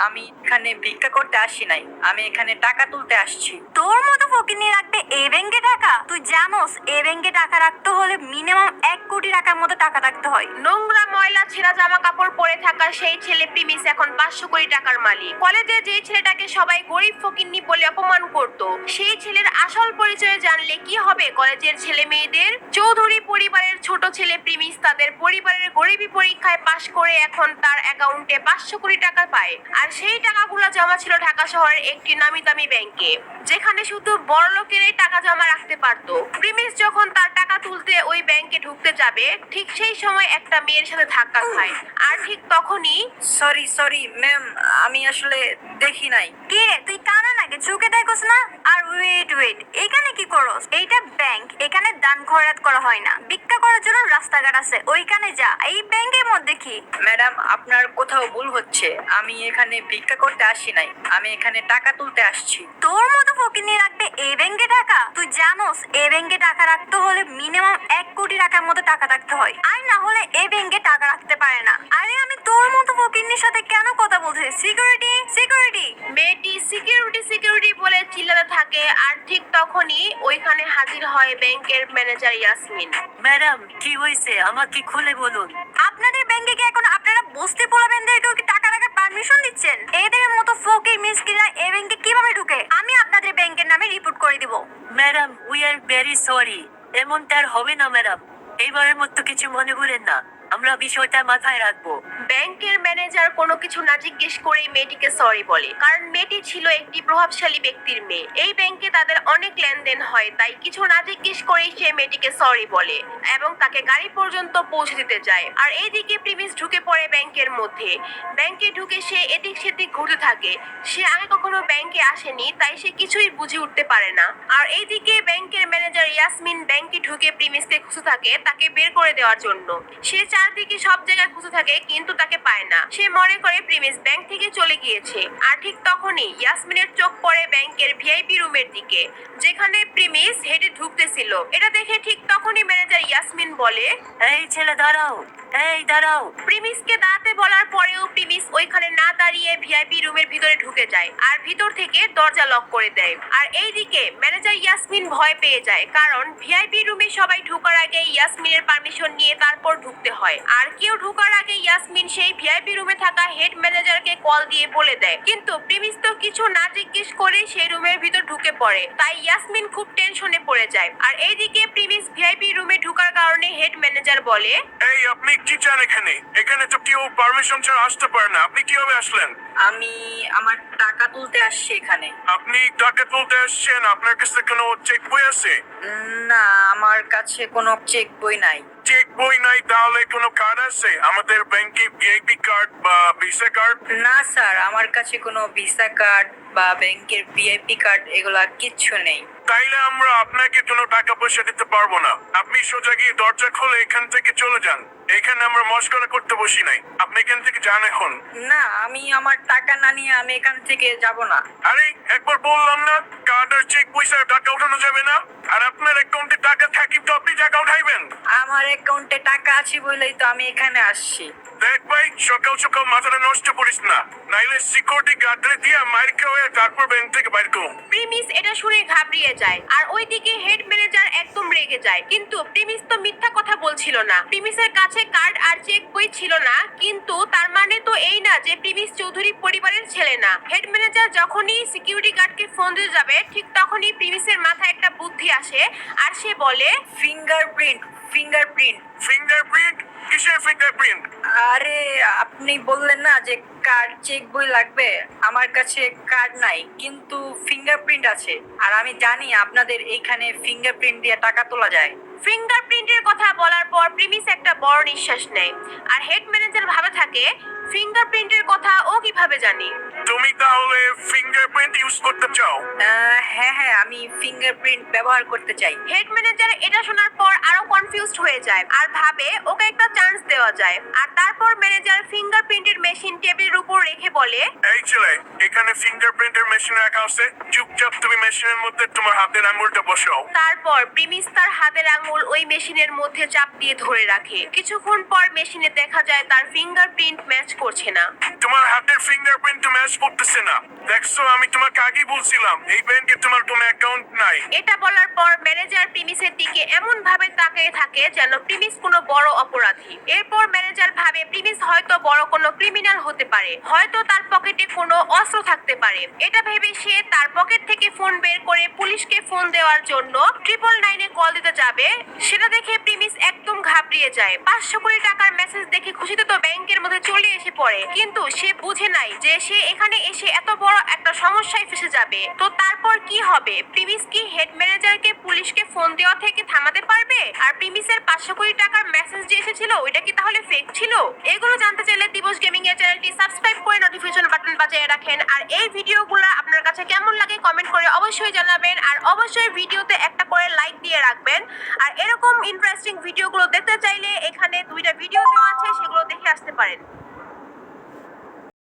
আমি এখানে ভিক্ষা করতে আসি নাই, আমি এখানে টাকা তুলতে আসছি। তোর মতো ফকিনি রাখবে এই ব্যাংকে টাকা? তুই জানোস এই ব্যাংকে টাকা রাখতে হলে মিনিমাম 1 কোটি টাকার মতো টাকা রাখতে হয়। নোংরা ময়লা ছেঁড়া জামা কাপড় পরে থাকা সেই ছেলে প্রিমিস এখন 500 কোটি টাকার মালিক। কলেজে যে ছেলেটাকে সবাই গরিব ফকিন্নি বলে অপমান করত, সেই ছেলের আসল পরিচয় জানলে কি হবে কলেজের ছেলে মেয়েদের? চৌধুরী পরিবারের ছোট ছেলে প্রিমিস তাদের পরিবারের গরিবী পরীক্ষায় পাশ করে এখন তার অ্যাকাউন্টে 500 কোটি টাকা পায়। আর সেই টাকাগুলো জমা ছিল ঢাকা শহরের একটি নামি দামি ব্যাংকে, যেখানে শুধু বড় লোকেরাই টাকা জমা রাখতে পারতো। প্রিমিস যখন তার টাকা তুলতে ওই ব্যাংকে ঢুকতে যাবে, ঠিক সেই সময় একটা মেয়ের সাথে ধাক্কা খায়। আর ঠিক তখনই সরি ম্যাম, আমি আসলে দেখি নাই। কি রে, তুই কানা নাকি? চোখে দেখোস না? আর ওয়েট, এখানে কি করস? এইটা ব্যাংক, এখানে দান খয়রাত করা হয় না। ভিক্ষা করার জন্য রাস্তাঘাট আছে, ওইখানে যা। এই ব্যাংকের মধ্যে কি? ম্যাডাম, আপনার কোথাও ভুল হচ্ছে। আমি এখানে ভিক্ষা করতে আসি নাই, আমি এখানে টাকা তুলতে আসছি। তোর মতো ফকিনি রাখবে এই ব্যাংকে টাকা? তুই জানোস এই ব্যাংকে টাকা রাখতে হলে মিনিমাম 1 কোটি টাকার মতো টাকা রাখতে হয়, আর না হলে এই ব্যাংকে টাকা রাখতে পারে না। আরে আমি তোর মতো ফকিনির সাথে কেন কথা বলছি? সিকিউরিটি। মেয়েটি সিকিউরিটি বলে চিল্লাতে থাকে। আর ঠিক তখনই ওইখানে হাজির হয় ব্যাংকের ম্যানেজার ইয়াসমিন। ম্যাডাম, কি হয়েছে আমাকে খুলে বলুন। আপনাদের ব্যাংকে কি এখন আপনারা বস্তি পোলাবেনদেরকেও কি টাকা রাখার পারমিশন দিচ্ছেন? এদের মতো ফকির মিসকিনরা এই ব্যাংকে কিভাবে ঢুকে? আমি আপনাদের ব্যাংকের নামে রিপোর্ট করে দিব। Madam, we are very sorry. এমনটা আর হবে না ম্যাডাম, এইবারের মতো কিছু মনে করেন না, আমরা বিষয়টা মাথায় রাখবো। ব্যাংকের ম্যানেজার কোনো কিছু না জিজ্ঞেস করেই মেয়েটিকে সরি বলে, কারণ মেয়েটি ছিল একটি প্রভাবশালী ব্যক্তির মেয়ে। এই ব্যাংকে তাদের অনেক লেনদেন হয়, তাই কিছু না জিজ্ঞেস করেই সে মেয়েটিকে সরি বলে এবং তাকে গাড়ি পর্যন্ত পৌঁছে দিতে যায়। আর এইদিকে প্রিমিস ঢুকে পড়ে ব্যাংকের মধ্যে। ব্যাংকে ঢুকে সে এদিক সেদিক ঘুরতে থাকে। সে আগে কখনো ব্যাংকে আসেনি, তাই সে কিছুই বুঝে উঠতে পারে না। আর এইদিকে ব্যাংকের ম্যানেজার ইয়াসমিন ব্যাংকে ঢুকে প্রিমিসকে খুঁজে থাকে তাকে বের করে দেওয়ার জন্য। সে চারদিকে সব জায়গায় খুঁজে থাকে কিন্তু তাকে পায় না। সে মনে করে প্রিমিস ব্যাংক থেকে চলে গিয়েছে। আর ঠিক তখনই ইয়াসমিনের চোখ পড়ে ব্যাংকের ভিআইপি রুমের দিকে, যেখানে প্রিমিস হেঁটে ঢুকতেছিল। এটা দেখে ঠিক তখনই ম্যানেজার ইয়াসমিন বলে, এই ছেলে দাঁড়াও। প্রিমিসকে দাঁড়াতে বলার পরেও প্রিমিস ওইখানে না দাঁড়িয়ে ভিআইপি রুমের ভিতরে ঢুকে যায় আর ভিতর থেকে দরজা লক করে দেয়। আর এইদিকে ম্যানেজার ইয়াসমিন ভয় পেয়ে যায়, কারণ ভিআইপি রুমে সবাই ঢোকার আগে ইয়াসমিনের পারমিশন নিয়ে তারপর ঢুকতে হয়। আর কেউ ঢোকার আগে ইয়াসমিন সেই ভিআইপি রুমে থাকা হেড ম্যানেজারকে কল দিয়ে বলে দেয়, কিন্তু প্রিমিস তো কিছু না জিজ্ঞেস করে সেই রুমের ভিতর ঢুকে পড়ে। তাই ইয়াসমিন খুব টেনশনে পড়ে যায়। আর এইদিকে প্রিমিস ভিআইপি রুমে ঢোকার কারণে হেড ম্যানেজার বলে, এই আপনি কি চান এখানে? এখানে তো কেউ পারমিশন ছাড়া আসতে পারে না, আপনি কিভাবে আসলেন? আমি আমার টাকা তুলতে আসছি এখানে। আপনি টাকা তুলতে আসছেন, আপনার কাছে কোনো চেক বই আছে? না, আমার কাছে কোনো চেক বই নাই। চেক বই নাই, তাহলে কোনো কার্ড আছে আমাদের ব্যাংকে, ভিআইপি কার্ড বা ভিসা কার্ড? না স্যার, আমার কাছে কোনো ভিসা কার্ড বা ব্যাংকের ভিআইপি কার্ড এগুলা কিচ্ছু নেই। তাইলে আমরা আপনাকে কোনো টাকা পয়সা দিতে পারবো না। আপনি সোজা গিয়ে দরজা খুলে এখান থেকে চলে যান। এখানে আমরা মস্করা করতে বসি নাই, আপনি এখান থেকে যান এখন। না, আমি আমার টাকা না নিয়ে আমি এখান থেকে যাব না। আরে একবার বললাম না, কার্ড আর চেক পয়সা টাকা উঠানো যাবে না। আর আপনার অ্যাকাউন্টে টাকা থাকি তো আপনি টাকা উঠাইবেন। আমার অ্যাকাউন্টে টাকা আছে বলেই তো আমি এখানে আসছি। দেখ ভাই, সকাল সকাল মাথাটা নষ্ট করিস না, নাইলে সিকিউরিটি গার্ডরে দিয়ে মাইর খেয়ে তারপর ব্যাংক থেকে বাইর করুন। প্রিমিস এটা শুনে ঘাবড়িয়ে যায়। আর ওইদিকে হেড ম্যানেজার একদম রেগে যায়, কিন্তু প্রিমিস তো মিথ্যা কথা বলছিল না। প্রিমিসের কাছে কার্ড আর চেক বই ছিল না, কিন্তু তার মানে তো এই না যে প্রিমিস চৌধুরী পরিবারের ছেলে না। হেড ম্যানেজার যখনই সিকিউরিটি গার্ডকে ফোন দিতে যাবে, ঠিক তখনই প্রিমিসের মাথায় একটা বুদ্ধি আসে। আর সে বলে, ফিঙ্গারপ্রিন্ট। ফিঙ্গারপ্রিন্ট? কিসের ফিঙ্গারপ্রিন্ট? আরে আপনি বললেন না যে কার্ড চেক বই লাগবে, আমার কাছে কার্ড নাই কিন্তু ফিঙ্গারপ্রিন্ট আছে। আর আমি জানি আপনাদের এইখানে ফিঙ্গারপ্রিন্ট দিয়ে টাকা তোলা যায়। ফিঙ্গারপ্রিন্টের কথা বলার পর প্রিমিস একটা বড় নিঃশ্বাস নেয়। আর হেড ম্যানেজার ভাবে থাকে, ফিঙ্গারপ্রিন্টের কথা ও কিভাবে জানি? তুমি তাহলে ফিঙ্গারপ্রিন্ট ইউজ করতে চাও? হ্যাঁ, আমি ফিঙ্গারপ্রিন্ট ব্যবহার করতে চাই। হেড ম্যানেজার এটা শোনার পর আরো কনফিউজড হয়ে যায়। আর আর ভাবে ওকে একটা চান্স দেওয়া যায়। আর তারপর ম্যানেজার ফিঙ্গারপ্রিন্টের মেশিন টেবিলের উপর রেখে বলে, এই ছেলে, এখানে ফিঙ্গারপ্রিন্টের মেশিন রাখা আছে, চুপচাপ তুমি মেশিনের মধ্যে তোমার হাতের আঙুলটা বসাও। তারপর প্রিমিস তার হাতের আঙুল ওই মেশিনের মধ্যে চাপ দিয়ে ধরে রাখে। কিছুক্ষণ পর মেশিনে দেখা যায় তার ফিঙ্গারপ্রিন্ট ম্যাচ করছে না। তোমার হাতের ফিঙ্গারপ্রিন্ট ম্যাচ করতেছে না। দেখছো, আমি তোমাকে আগেই বলছিলাম এই ব্যাংকে তোমার কোনো অ্যাকাউন্ট নাই। এটা বলার পর ম্যানেজার প্রিমিসের দিকে এমন ভাবে তাকিয়ে থাকে যেন প্রিমিস কোনো বড় অপরাধী। এরপর ম্যানেজার ভাবে প্রিমিস হয়তো বড় কোনো ক্রিমিনাল হতে পারে, হয়তো তার পকেটে কোনো অস্ত্র থাকতে পারে। এটা ভেবে সে তার পকেট থেকে ফোন বের করে পুলিশকে ফোন দেওয়ার জন্য 999-এ কল দিতে যাবে। সেটা দেখে প্রিমিস একদম ঘাবড়িয়ে যায়। 500 কোটি টাকার মেসেজ দেখে খুশিতে তো ব্যাংকের মধ্যে চলে এসে পড়ে, কিন্তু সে বুঝে নাই যে সে এখানে এসে এত বড় একটা সমস্যায় ফেসে যাবে। তো তারপর কি হবে? প্রিমিস কি হেড ম্যানেজারকে পুলিশকে ফোন দেওয়া থেকে থামাতে পারবে? আর প্রিমিসের 500 কোটি টাকার মেসেজ যে এসেছিল ওইটা কি তাহলে ফেক ছিল? এগুলো জানতে চাইলে দিবস গেমিং এর চ্যানেলটি সাবস্ক্রাইব করে নোটিফিকেশন বাটন বাজিয়ে রাখেন। আর এই ভিডিওগুলো আপনার কাছে কেমন লাগে কমেন্ট করে অবশ্যই জানাবেন। আর অবশ্যই ভিডিওতে একটা করে লাইক দিয়ে রাখবেন। আর এরকম ইন্টারেস্টিং ভিডিওগুলো দেখতে চাইলে এখানে 2টা ভিডিও দেওয়া আছে, সেগুলো দেখে আসতে পারেন।